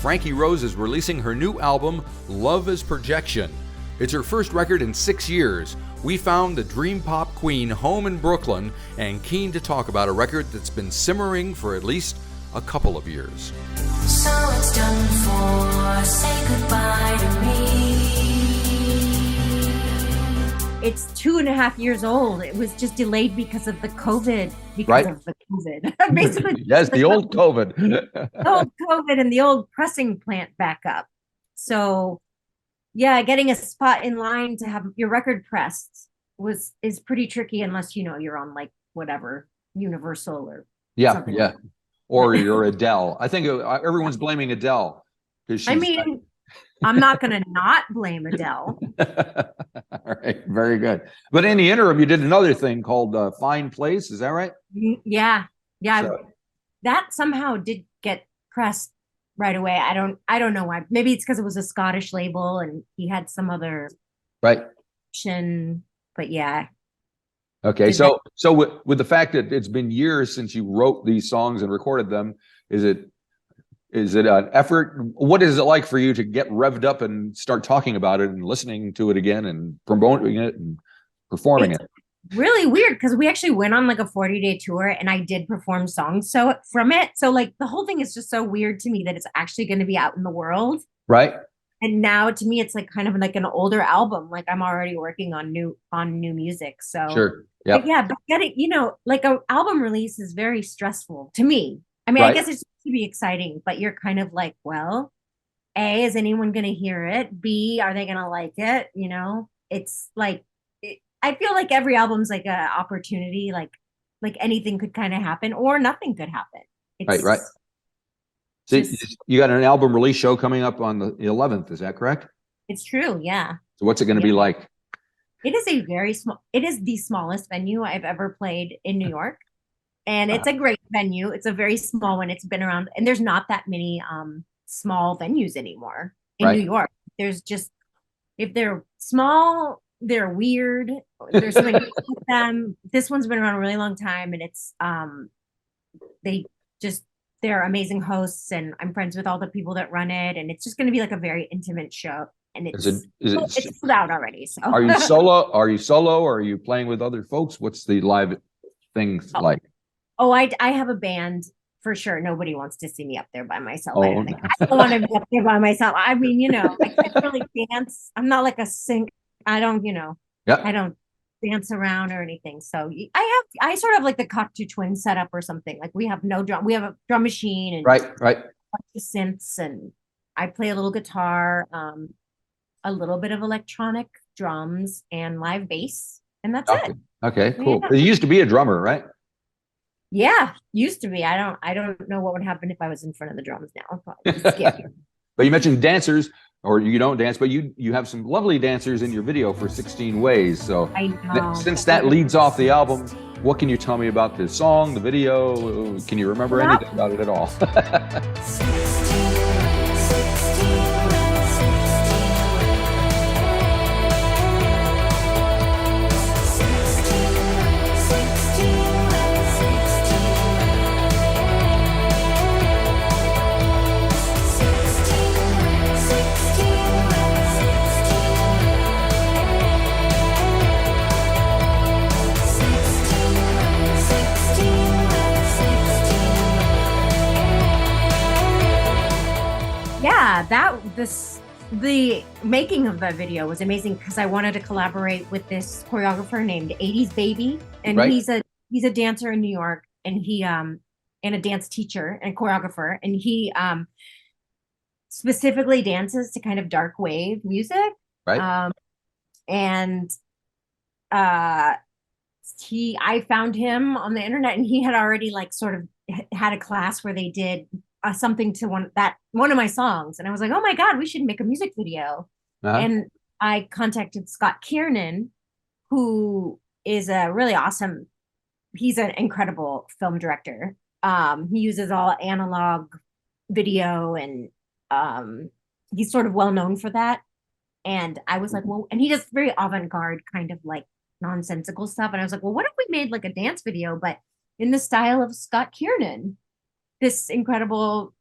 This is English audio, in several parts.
Frankie Rose is releasing her new album, Love is Projection. It's her first record in 6 years. We found the Dreampop Queen home in Brooklyn and keen to talk about a record that's been simmering for at least a couple of years. So it's done for, say goodbye to me. It's 2.5 years old. It was just delayed because of the COVID. Basically. Yes, the old COVID. The old COVID and the old pressing plant back up. So yeah, getting a spot in line to have your record pressed is pretty tricky unless you're on like whatever Universal or something. Yeah. Or you're Adele. I think everyone's blaming Adele. I'm not going to not blame Adele. All right, very good. But in the interim, you did another thing called Fine Place. Is that right? Yeah. So, that somehow did get pressed right away. I don't know why. Maybe it's because it was a Scottish label and he had some other option. But yeah. Okay, so with the fact that it's been years since you wrote these songs and recorded them, is it an effort? What is it like for you to get revved up and start talking about it and listening to it again and promoting it and performing it? Really weird because we actually went on like a 40-day tour and I did perform songs from it. So like the whole thing is just so weird to me that it's actually going to be out in the world. Right. And now to me, it's like kind of like an older album. Like I'm already working on new music. So sure. Yeah. But getting, like an album release is very stressful to me. I mean, I guess it's supposed to be exciting, but you're kind of like, well, A, is anyone going to hear it? B, are they going to like it? It's like, I feel like every album's like an opportunity, like anything could kind of happen or nothing could happen. Right. So you got an album release show coming up on the 11th. Is that correct? It's true. Yeah. So what's it going to be like? It is the smallest venue I've ever played in New York. And it's a great venue. It's a very small one. It's been around, and there's not that many small venues anymore in New York. There's just, if they're small, they're weird. There's so many of them. This one's been around a really long time, and it's they're amazing hosts, and I'm friends with all the people that run it, and it's just going to be like a very intimate show. And it's sold out already. So Are you solo? Or are you playing with other folks? What's the live things like? Oh, I have a band for sure. Nobody wants to see me up there by myself. I don't want to be up there by myself. I mean, I can't really dance. I'm not like a sing. I don't dance around or anything. So I sort of like the Cocteau Twin setup or something. Like we have no drum. We have a drum machine and right. synths, and I play a little guitar, a little bit of electronic drums and live bass, and that's it. Okay, cool. Yeah. You used to be a drummer, right? Yeah, used to be. I don't know what would happen if I was in front of the drums now. I'd probably be scared. But you mentioned dancers, or you don't dance, but you have some lovely dancers in your video for 16 Ways. So I know. Since that leads off the album, what can you tell me about the song, the video? Can you remember anything about it at all? The making of that video was amazing because I wanted to collaborate with this choreographer named 80s Baby, and he's a dancer in New York, and he and a dance teacher and choreographer, and he specifically dances to kind of dark wave music, and I found him on the internet, and he had already like sort of had a class where they did something to one of my songs, and I was like, oh my god, we should make a music video. And I contacted Scott Kiernan, who is a really awesome, he's an incredible film director. He uses all analog video, and he's sort of well known for that. And I was like, well, and he does very avant-garde kind of like nonsensical stuff, and I was like, well, what if we made like a dance video but in the style of Scott Kiernan, this incredible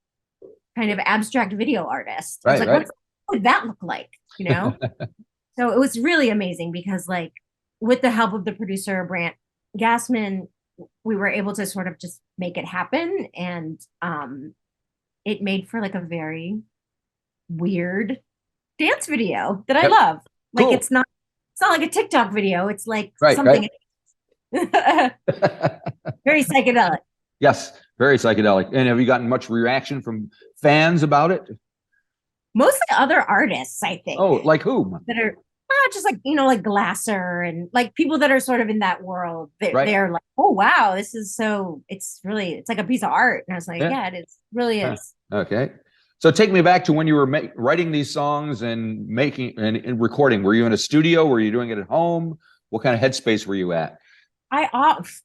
kind of abstract video artist. I was Right, like, right. what would that look like? You know? So it was really amazing because like with the help of the producer, Brant Gassman, we were able to sort of just make it happen. And it made for like a very weird dance video that I Yep. love. Like Cool. it's not like a TikTok video. It's like Right, something right. very psychedelic. Yes, very psychedelic. And have you gotten much reaction from fans about it? Mostly other artists, I think, Oh, like whom? that are just like, like Glasser and like people that are sort of in that world. Right. They're like, oh, wow, this is it's like a piece of art. And I was like, Yeah. yeah, it is. Really Huh. is. Okay. So take me back to when you were writing these songs and making and recording. Were you in a studio? Were you doing it at home? What kind of headspace were you at? I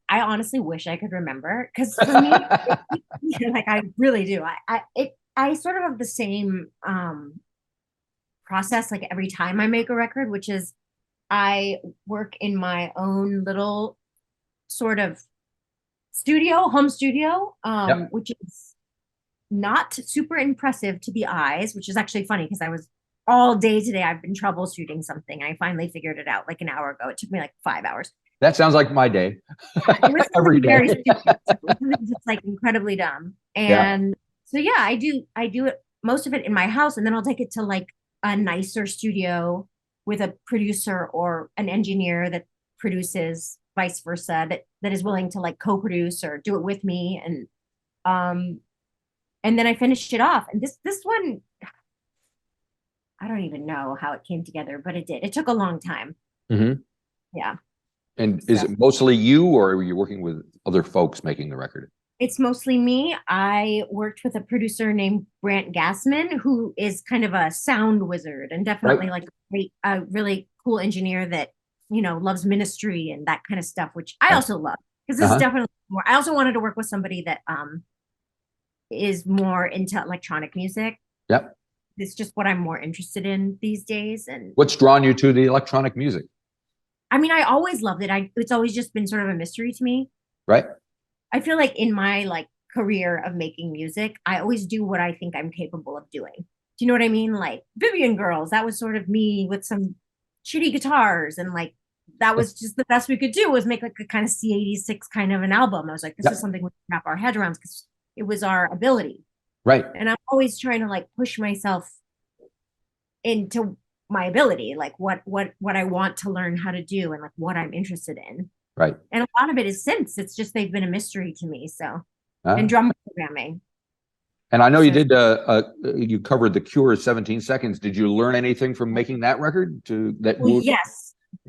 honestly wish I could remember because for me, like I really do. I sort of have the same process like every time I make a record, which is I work in my own little sort of home studio, Yep. which is not super impressive to the eyes, which is actually funny because I was all day today. I've been troubleshooting something. I finally figured it out like an hour ago. It took me like 5 hours. That sounds like my day. It was Every very day. stupid. It was just like incredibly dumb. Yeah. And so yeah, I do it most of it in my house, and then I'll take it to like a nicer studio with a producer or an engineer that produces, vice versa, that is willing to like co-produce or do it with me. And then I finished it off. And this one, I don't even know how it came together, but it did. It took a long time. Mhm. Yeah. And is So it mostly you, or are you working with other folks making the record? it's mostly me. I worked with a producer named Brant Gassman, who is kind of a sound wizard and definitely Right. like a really cool engineer that, loves ministry and that kind of stuff, which I Yeah. also love because this is Uh-huh. definitely more. I also wanted to work with somebody that is more into electronic music. Yep. It's just what I'm more interested in these days. And What's drawn you to the electronic music? I mean, I always loved it. It's always just been sort of a mystery to me. Right. I feel like in my like career of making music, I always do what I think I'm capable of doing. Do you know what I mean? Like Vivian Girls, that was sort of me with some shitty guitars, and like that was just the best we could do was make like a kind of C86 kind of an album. I was like, this Yep. is something we can wrap our head around because it was our ability. Right. And I'm always trying to like push myself into my ability, like what I want to learn how to do and like what I'm interested in. Right. And a lot of it is synths. It's just they've been a mystery to me. So Uh, and drum programming. and I know you So did. You covered the Cure 17 Seconds. Did you learn anything from making that record? well,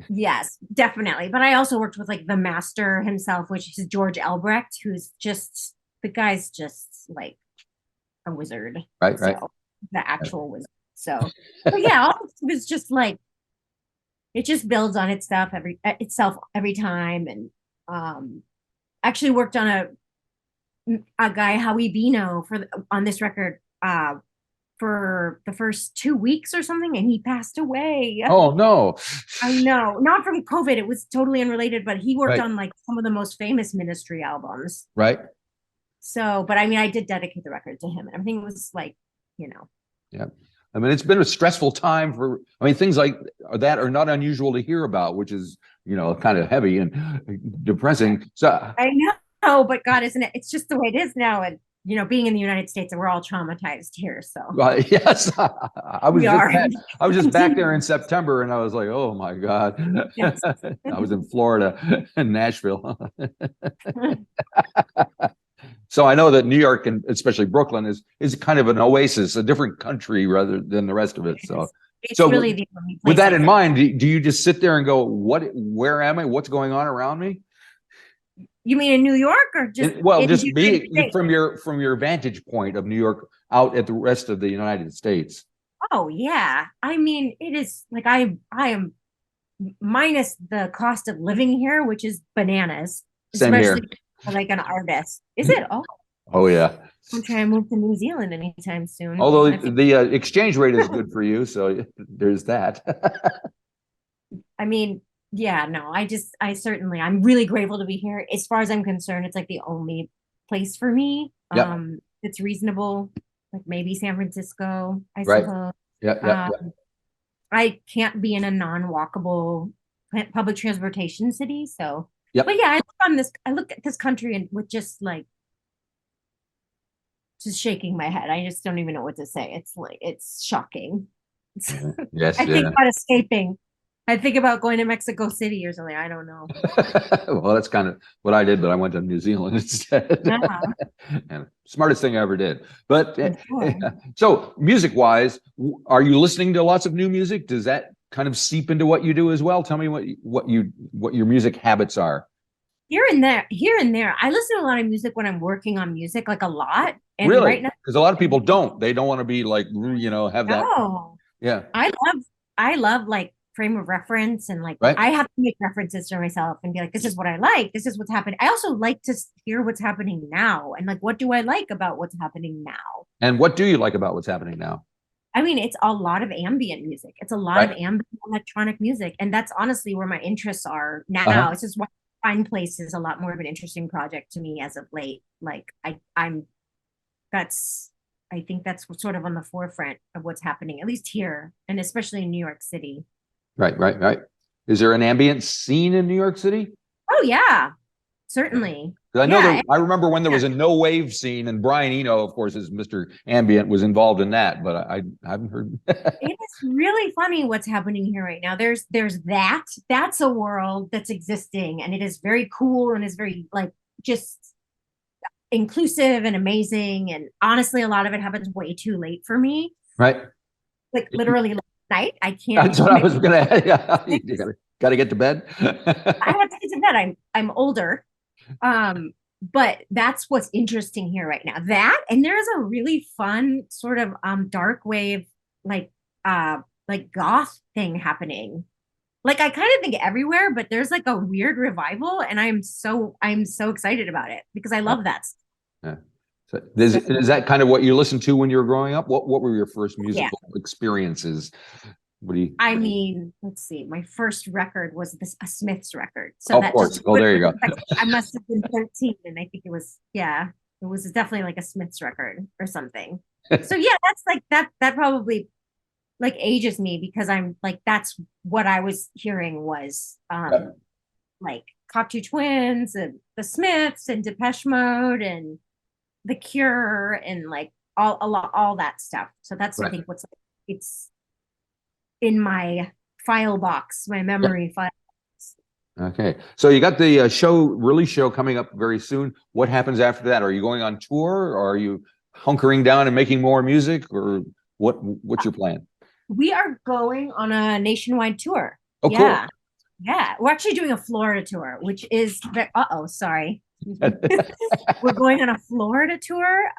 yes, definitely. But I also worked with like the master himself, which is George Elbrecht, who's just the guy's just like a wizard. Right. So Right. the actual wizard. So but yeah, all of it was just like it just builds on itself every time. And actually worked on a guy Howie Bino on this record for the first 2 weeks or something, and he passed away. Oh no. I know, not from COVID. It was totally unrelated, but he worked Right. on like some of the most famous Ministry albums. Right. So, but I mean, I did dedicate the record to him, and everything was like, Yeah. I mean, it's been a stressful time things like that are not unusual to hear about, which is, kind of heavy and depressing. So, I know, but God, isn't it? It's just the way it is now, and being in the United States, and we're all traumatized here. So yes, I was we are. I was just back there in September, and I was like, oh my God. Yes. I was in Florida and Nashville. So I know that New York and especially Brooklyn is kind of an oasis, a different country rather than the rest of it. So, It's so really the only with place that I in can- mind, do you just sit there and go, where am I? What's going on around me? You mean in New York or just Just the be United States? from your vantage point of New York out at the rest of the United States. Oh yeah. I mean, it is like I am minus the cost of living here, which is bananas, Same here. especially for like an artist. Is it? Oh, Oh yeah. I'm trying to move to New Zealand anytime soon. Although I think- the exchange rate is good for you, so there's that. I mean, yeah, no, I'm really grateful to be here. As far as I'm concerned, it's like the only place for me. Yep. It's reasonable. like maybe San Francisco, I Right. suppose. Yeah, yeah, yeah. I can't be in a non-walkable public transportation city. So, Yep. but yeah, I look at this country and with just like, just shaking my head. I just don't even know what to say. It's like, it's shocking. Yes, I think yeah. about escaping. I think about going to Mexico City or something. I don't know. Well, that's kind of what I did, but I went to New Zealand instead. Yeah, And smartest thing I ever did. But I'm sure. so music wise, are you listening to lots of new music? Does that kind of seep into what you do as well? Tell me what your music habits are. Here and there, here and there. I listen to a lot of music when I'm working on music, like a lot. And Really? right now, Because a lot of people don't. They don't want to be like, have that. no, Yeah. I love like frame of reference and like Right. I have to make references to myself and be like, this is what I like. This is what's happening. I also like to hear what's happening now and like, what do I like about what's happening now? And what do you like about what's happening now? I mean, it's a lot of ambient music. It's a lot of Right. ambient electronic music. And that's honestly where my interests are Uh-huh. now. It's just why Find Place is a lot more of an interesting project to me as of late. Like that's I think that's sort of on the forefront of what's happening, at least here, and especially in New York City. Right, right, right. Is there an ambient scene in New York City? Oh yeah, certainly. 'Cause I know Yeah, I remember when there was yeah. a no wave scene, and Brian Eno, of course, as Mr. Ambient, was involved in that, but I haven't heard. It is really funny what's happening here right now. There's that's a world that's existing, and it is very cool and is very like just inclusive and amazing. And honestly, a lot of it happens way too late for me. Right. Like literally late night. I can't. That's what I was gonna. Yeah, you gotta get to bed. I have to get to bed. I'm older. But that's what's interesting here right now. That and there's a really fun sort of dark wave like goth thing happening. Like I kind of think everywhere, but there's like a weird revival, and I'm so excited about it because I love that. Yeah. So is that kind of what you listened to when you were growing up? What were your first musical experiences? What do you? I mean, let's see. My first record was a Smiths record. So Of course. Oh, there you go. I must have been 13, and I think it was it was definitely like a Smiths record or something. So yeah, that's like that probably like ages me because I'm like that's what I was hearing was like Cocteau Twins and the Smiths and Depeche Mode and The Cure and like all that stuff. So that's I think what's it's in my file box, my memory file. Okay, so you got the release show coming up very soon. What happens after that? Are you going on tour, or are you hunkering down and making more music, or what's your plan? We are going on a nationwide tour. Oh, yeah. cool. Yeah, we're actually doing a Florida tour, which is sorry. We're going on a Florida tour.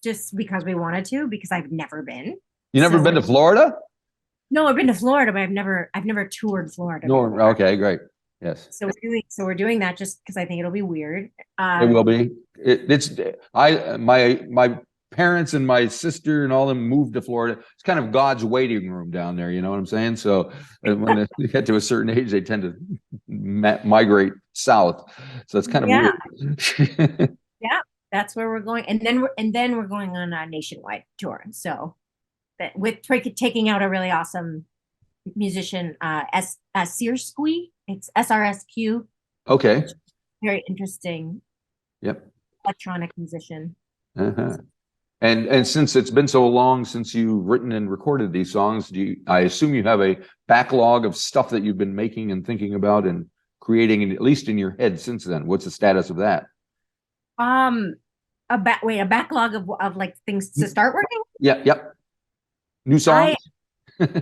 Just because we wanted to, because I've never been. You never been to Florida? No, I've been to Florida, but I've never toured Florida. No, okay, great. Yes. So we're doing that just because I think it'll be weird. It will be. My parents and my sister and all them moved to Florida. It's kind of God's waiting room down there. You know what I'm saying? So when they get to a certain age, they tend to migrate south. So it's kind of weird. Yeah, that's where we're going, and then we're going on a nationwide tour. So that with taking out a really awesome musician, Squee. It's SRSQ. Okay. Very interesting. Yep. Electronic musician. Uh-huh. And since it's been so long since you've written and recorded these songs, I assume you have a backlog of stuff that you've been making and thinking about and creating, at least in your head since then. What's the status of that? A backlog of like things to start working? Yeah, yep. New songs?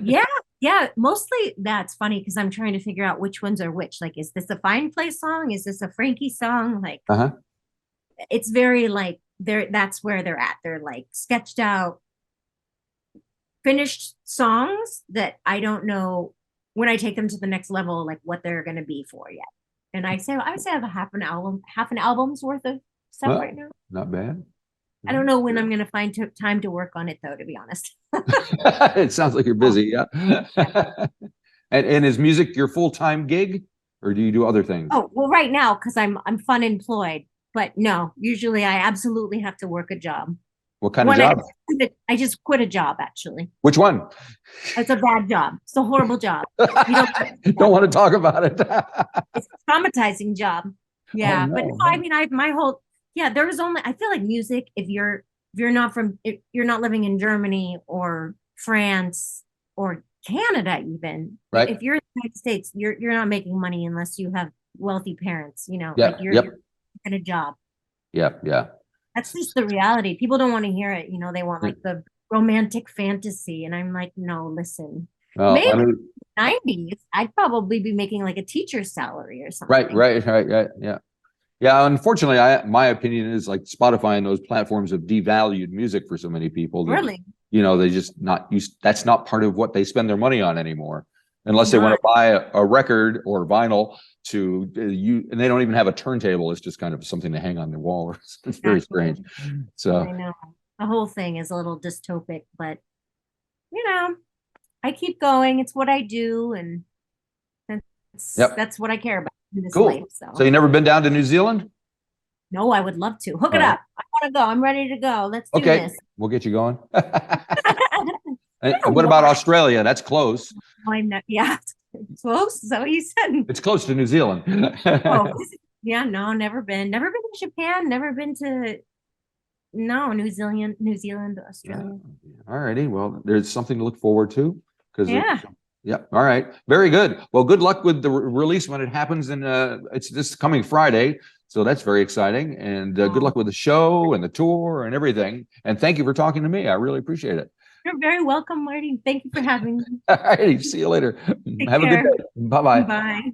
Yeah. Mostly that's funny because I'm trying to figure out which ones are which. Like, is this a Find Place song? Is this a Frankie song? Like, it's very like that's where they're at. They're like sketched out, finished songs that I don't know when I take them to the next level, like what they're going to be for yet. And I would say I have a half an album's worth of stuff right now. Not bad. I don't know when I'm going to find time to work on it, though, to be honest. It sounds like you're busy. Yeah. And is music your full-time gig, or do you do other things? Oh, well, right now, because I'm fun employed. But no, usually I absolutely have to work a job. What kind of job? I just quit a job, actually. Which one? It's a bad job. It's a horrible job. You don't want to talk about it. It's a traumatizing job. Yeah. Oh, no, But no, no. I mean, there was only, I feel like music, if you're not living in Germany or France or Canada even. Right. If you're in the United States, you're not making money unless you have wealthy parents, Yeah. like you're Yep. in a job. Yeah. Yeah. That's just the reality. People don't want to hear it. They want like the romantic fantasy. And I'm like, no, listen. Oh, Maybe I mean, 90s, I'd probably be making like a teacher's salary or something. right. Yeah. Yeah. Unfortunately, my opinion is like Spotify and those platforms have devalued music for so many people. That, Really? they just not use. That's not part of what they spend their money on anymore, unless they want to buy a record or vinyl to and they don't even have a turntable. It's just kind of something to hang on their wall. It's very strange. So I know the whole thing is a little dystopic, but I keep going. It's what I do, and that's what I care about in this cool. life. So you never been down to New Zealand? No, I would love to. Hook it up. I want to go. I'm ready to go. Let's do this. We'll get you going. And what about Australia? That's close. I'm not, yeah, close. Is that what you said? It's close to New Zealand. Yeah, no, never been. Never been to Japan. Never been to New Zealand, Australia. All righty. Well, there's something to look forward to. Yeah. All right. Very good. Well, good luck with the release when it happens. It's this coming Friday. So that's very exciting. And good luck with the show and the tour and everything. And thank you for talking to me. I really appreciate it. You're very welcome, Marty. Thank you for having me. All righty. See you later. Have a good day. Bye-bye. Bye.